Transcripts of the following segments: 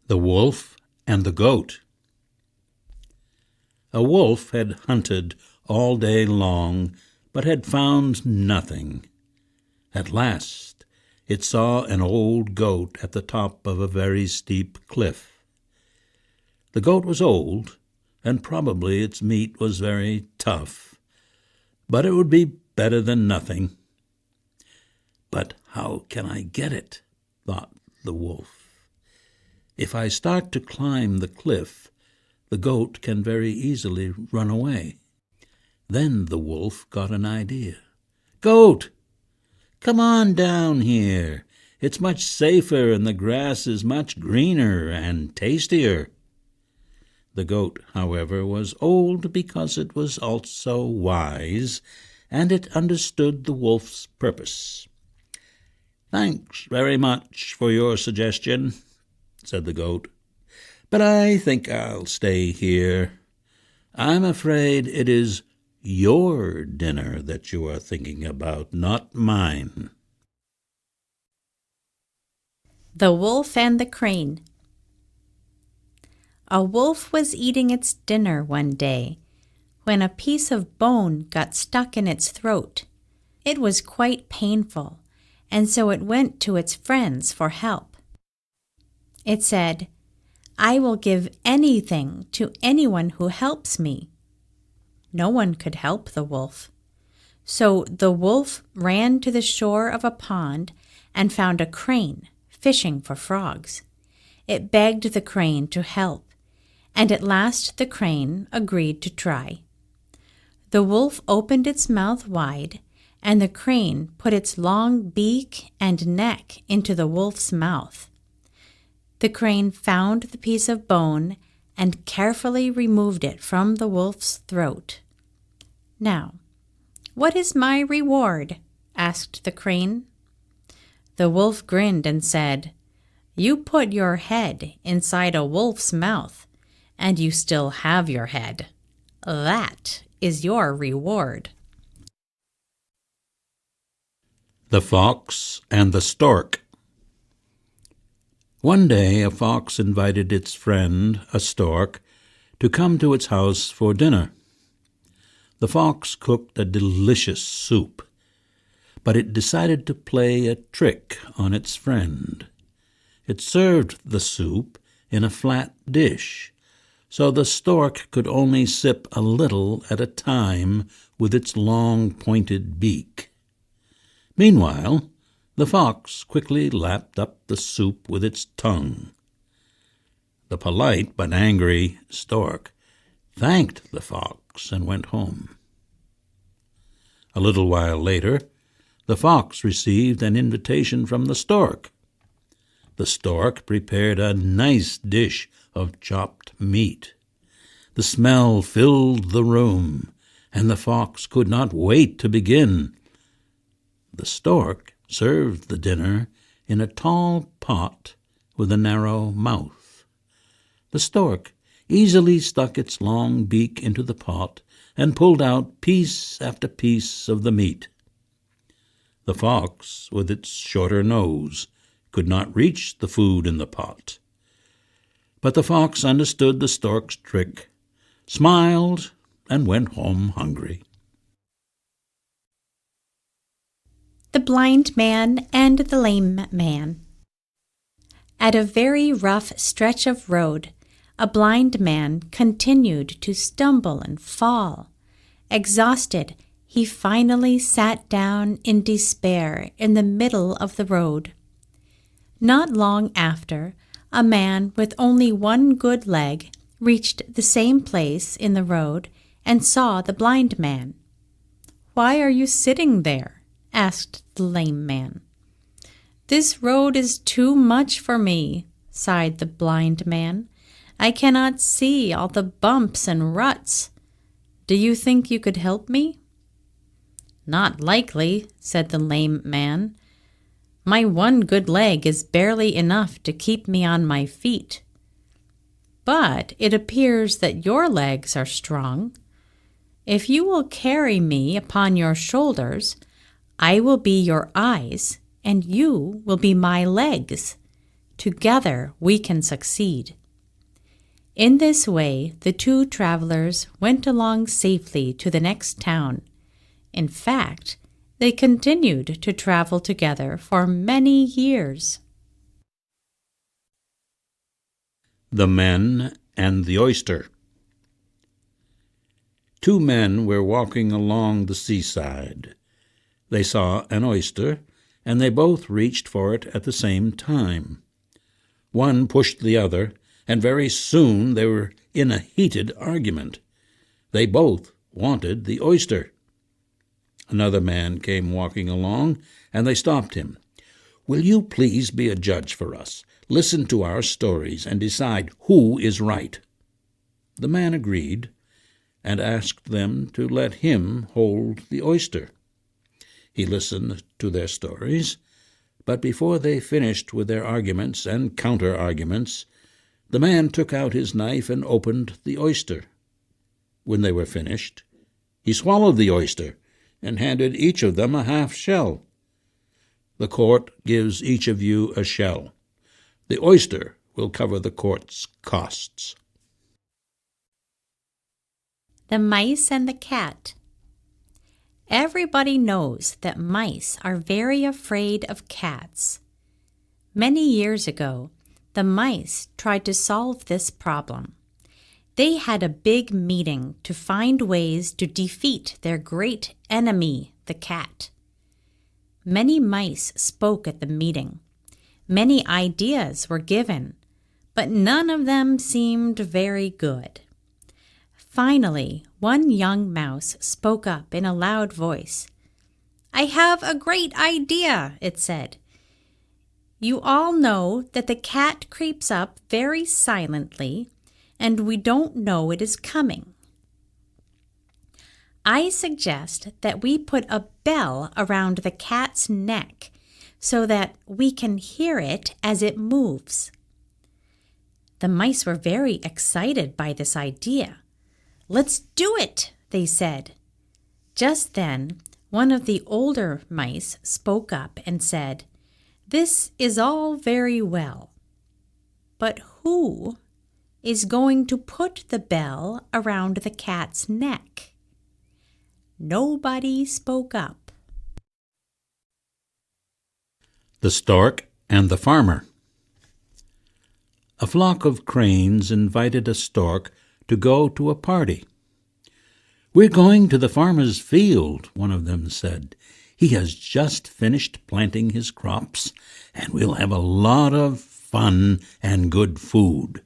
The Wolf and the Goat. A wolf had hunted all day long, but had found nothing. At last it saw an old goat at the top of a very steep cliff. The goat was old, and probably its meat was very tough, but it would be better than nothing. "But how can I get it?" thought the wolf. "If I start to climb the cliff, the goat can very easily run away." Then the wolf got an idea. "Goat, come on down here. It's much safer and the grass is much greener and tastier." The goat, however, was old because it was also wise, and it understood the wolf's purpose. "Thanks very much for your suggestion," said the goat, "but I think I'll stay here. I'm afraid it is your dinner that you are thinking about, not mine." The Wolf and the Crane. A wolf was eating its dinner one day when a piece of bone got stuck in its throat. It was quite painful, and so it went to its friends for help. It said, "I will give anything to anyone who helps me." No one could help the wolf. So the wolf ran to the shore of a pond and found a crane fishing for frogs. It begged the crane to help, and at last the crane agreed to try. The wolf opened its mouth wide, and the crane put its long beak and neck into the wolf's mouth. The crane found the piece of bone and carefully removed it from the wolf's throat. "Now, what is my reward?" asked the crane. The wolf grinned and said, "You put your head inside a wolf's mouth, and you still have your head. That is your reward." The Fox and the Stork. One day a fox invited its friend, a stork, to come to its house for dinner. The fox cooked a delicious soup, but it decided to play a trick on its friend. It served the soup in a flat dish, so the stork could only sip a little at a time with its long pointed beak. Meanwhile, the fox quickly lapped up the soup with its tongue. The polite but angry stork thanked the fox and went home. A little while later, the fox received an invitation from the stork. The stork prepared a nice dish of chopped meat. The smell filled the room, and the fox could not wait to begin. The stork served the dinner in a tall pot with a narrow mouth. The stork easily stuck its long beak into the pot and pulled out piece after piece of the meat. The fox, with its shorter nose, could not reach the food in the pot. But the fox understood the stork's trick, smiled, and went home hungry. The Blind Man and the Lame Man. At a very rough stretch of road, a blind man continued to stumble and fall. Exhausted, he finally sat down in despair in the middle of the road. Not long after, a man with only one good leg reached the same place in the road and saw the blind man. "Why are you sitting there?" asked the lame man. "This road is too much for me," sighed the blind man. "I cannot see all the bumps and ruts. Do you think you could help me?" "Not likely," said the lame man. "My one good leg is barely enough to keep me on my feet. But it appears that your legs are strong. If you will carry me upon your shoulders, I will be your eyes, and you will be my legs. Together we can succeed." In this way, the two travelers went along safely to the next town. In fact, they continued to travel together for many years. The Men and the Oyster. 2 men were walking along the seaside. They saw an oyster, and they both reached for it at the same time. One pushed the other, and very soon they were in a heated argument. They both wanted the oyster. Another man came walking along, and they stopped him. "Will you please be a judge for us? Listen to our stories and decide who is right." The man agreed, and asked them to let him hold the oyster. He listened to their stories, but before they finished with their arguments and counter-arguments, the man took out his knife and opened the oyster. When they were finished, he swallowed the oyster and handed each of them a half-shell. "The court gives each of you a shell. The oyster will cover the court's costs." The Mice and the Cat. Everybody knows that mice are very afraid of cats. Many years ago, the mice tried to solve this problem. They had a big meeting to find ways to defeat their great enemy, the cat. Many mice spoke at the meeting. Many ideas were given, but none of them seemed very good. Finally, one young mouse spoke up in a loud voice. "I have a great idea," it said. "You all know that the cat creeps up very silently, and we don't know it is coming. I suggest that we put a bell around the cat's neck so that we can hear it as it moves." The mice were very excited by this idea. "Let's do it," they said. Just then, one of the older mice spoke up and said, "This is all very well, but who is going to put the bell around the cat's neck?" Nobody spoke up. The Stork and the Farmer. A flock of cranes invited a stork to go to a party. "We're going to the farmer's field," one of them said. "He has just finished planting his crops, and we'll have a lot of fun and good food."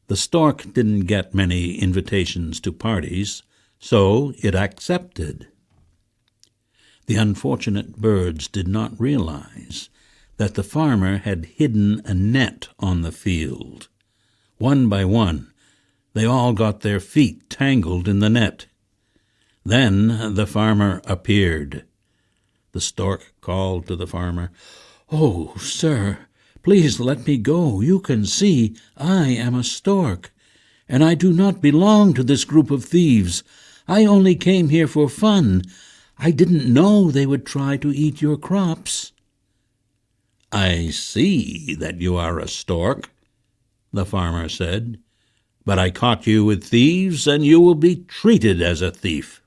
The stork didn't get many invitations to parties, so it accepted. The unfortunate birds did not realize that the farmer had hidden a net on the field. One by one, they all got their feet tangled in the net. Then the farmer appeared. The stork called to the farmer, "Oh, sir, please let me go. You can see I am a stork, and I do not belong to this group of thieves. I only came here for fun. I didn't know they would try to eat your crops." "I see that you are a stork," the farmer said, "but I caught you with thieves, and you will be treated as a thief."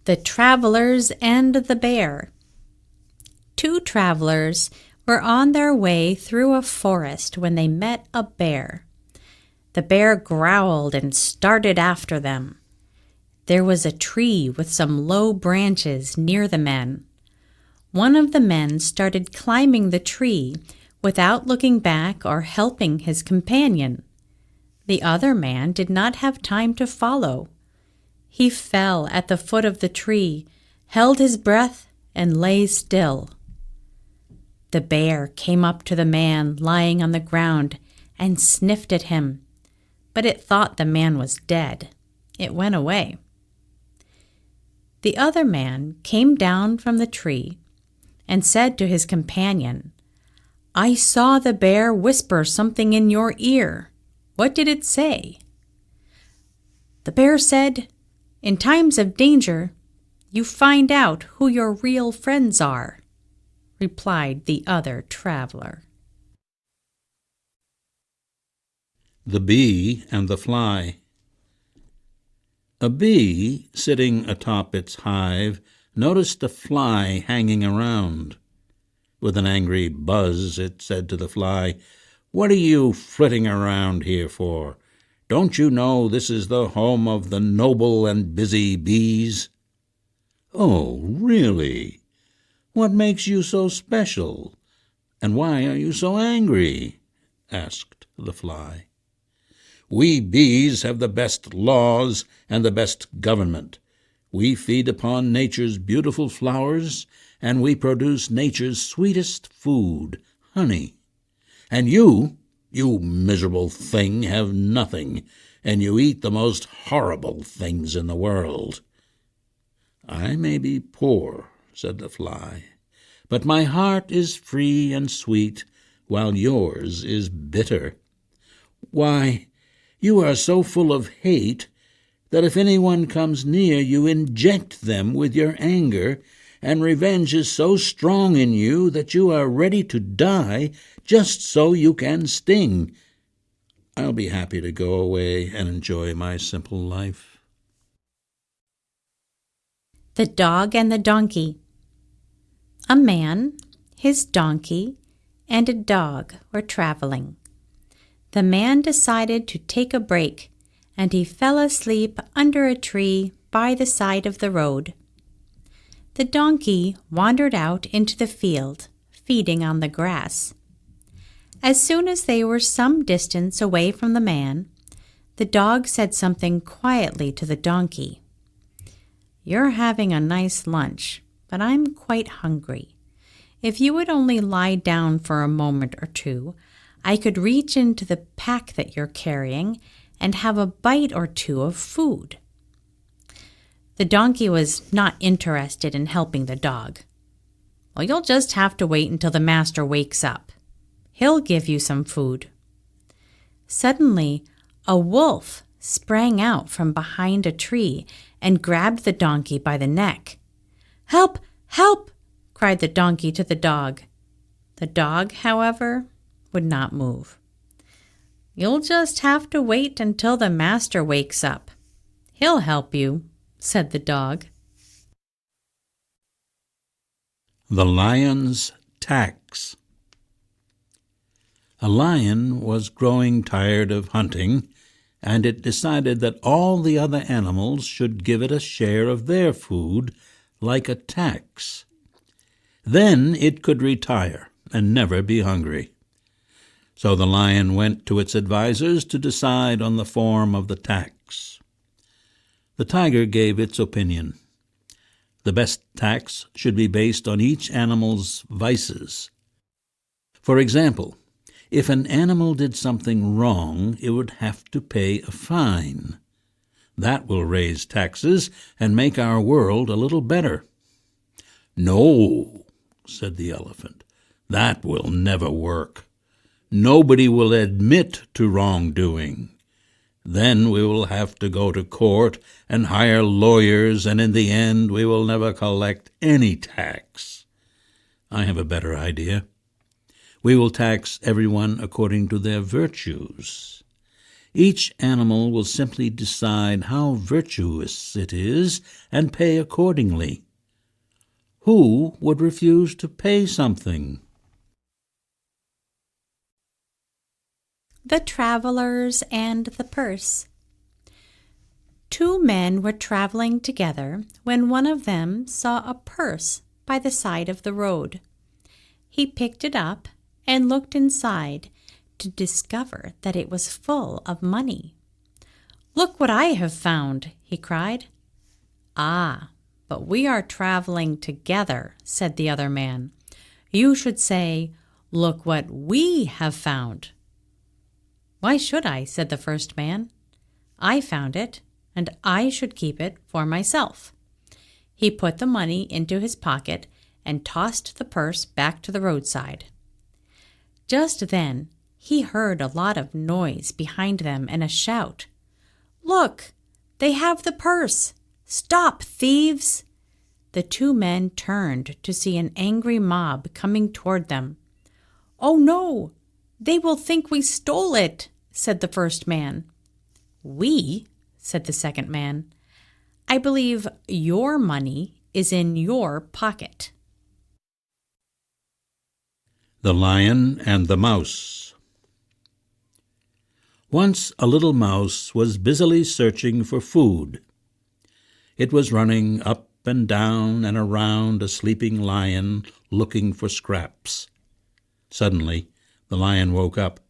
The Travelers and the Bear. 2 travelers were on their way through a forest when they met a bear. The bear growled and started after them. There was a tree with some low branches near the men. One of the men started climbing the tree without looking back or helping his companion. The other man did not have time to follow. He fell at the foot of the tree, held his breath, and lay still. The bear came up to the man lying on the ground and sniffed at him, but it thought the man was dead. It went away. The other man came down from the tree and said to his companion, "I saw the bear whisper something in your ear. What did it say?" The bear said, "In times of danger, you find out who your real friends are." replied the other traveler. The Bee and the Fly. A bee, sitting atop its hive, noticed a fly hanging around. With an angry buzz, it said to the fly, "What are you flitting around here for? Don't you know this is the home of the noble and busy bees?" "Oh, really? What makes you so special? And why are you so angry?" asked the fly. "We bees have the best laws and the best government. We feed upon nature's beautiful flowers, and we produce nature's sweetest food, honey. And you miserable thing, have nothing, and you eat the most horrible things in the world." "I may be poor," said the fly, "but my heart is free and sweet, while yours is bitter. Why, you are so full of hate that if anyone comes near, you inject them with your anger, and revenge is so strong in you that you are ready to die just so you can sting. I'll be happy to go away and enjoy my simple life." The Dog and the Donkey. A man, his donkey, and a dog were traveling. The man decided to take a break, and he fell asleep under a tree by the side of the road. The donkey wandered out into the field, feeding on the grass. As soon as they were some distance away from the man, the dog said something quietly to the donkey. "You're having a nice lunch, but I'm quite hungry. If you would only lie down for a moment or two, I could reach into the pack that you're carrying and have a bite or two of food." The donkey was not interested in helping the dog. "Well, you'll just have to wait until the master wakes up. He'll give you some food." Suddenly, a wolf sprang out from behind a tree and grabbed the donkey by the neck. "Help! Help!" cried the donkey to the dog. The dog, however, would not move. "You'll just have to wait until the master wakes up. He'll help you," said the dog. The Lion's Tax. A lion was growing tired of hunting, and it decided that all the other animals should give it a share of their food, like a tax. Then it could retire and never be hungry. So the lion went to its advisers to decide on the form of the tax. The tiger gave its opinion. The best tax should be based on each animal's vices. For example, if an animal did something wrong, it would have to pay a fine. That will raise taxes and make our world a little better. "No," said the elephant, "that will never work. Nobody will admit to wrongdoing. Then we will have to go to court and hire lawyers, and in the end we will never collect any tax. I have a better idea. We will tax everyone according to their virtues. Each animal will simply decide how virtuous it is and pay accordingly. Who would refuse to pay something?" The Travelers and the Purse. 2 men were traveling together when one of them saw a purse by the side of the road. He picked it up and looked inside to discover that it was full of money. "Look what I have found," he cried. "Ah, but we are traveling together," said the other man. "You should say, 'Look what we have found.'" "Why should I?" said the first man. "I found it, and I should keep it for myself." He put the money into his pocket and tossed the purse back to the roadside. Just then he heard a lot of noise behind them and a shout. "Look, they have the purse! Stop, thieves!" The two men turned to see an angry mob coming toward them. "Oh no! They will think we stole it," said the first man. "We?" said the second man. "I believe your money is in your pocket." The Lion and the Mouse. Once a little mouse was busily searching for food. It was running up and down and around a sleeping lion looking for scraps. Suddenly, the lion woke up.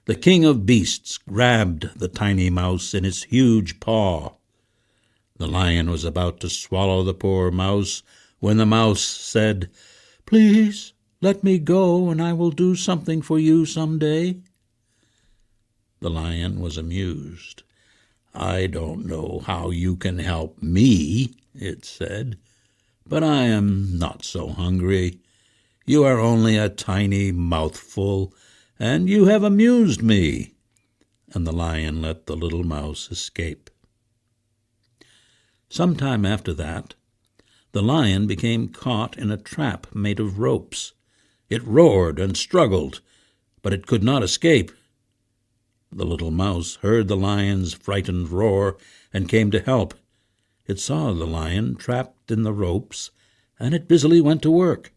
The king of beasts grabbed the tiny mouse in its huge paw. The lion was about to swallow the poor mouse when the mouse said, "Please, let me go, and I will do something for you some day." The lion was amused. "I don't know how you can help me," it said, "but I am not so hungry. You are only a tiny mouthful, and you have amused me." And the lion let the little mouse escape. Some time after that, the lion became caught in a trap made of ropes. It roared and struggled, but it could not escape. The little mouse heard the lion's frightened roar and came to help. It saw the lion trapped in the ropes, and it busily went to work.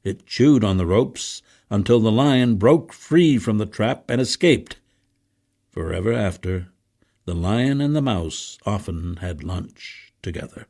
It chewed on the ropes until the lion broke free from the trap and escaped. Forever after, the lion and the mouse often had lunch together.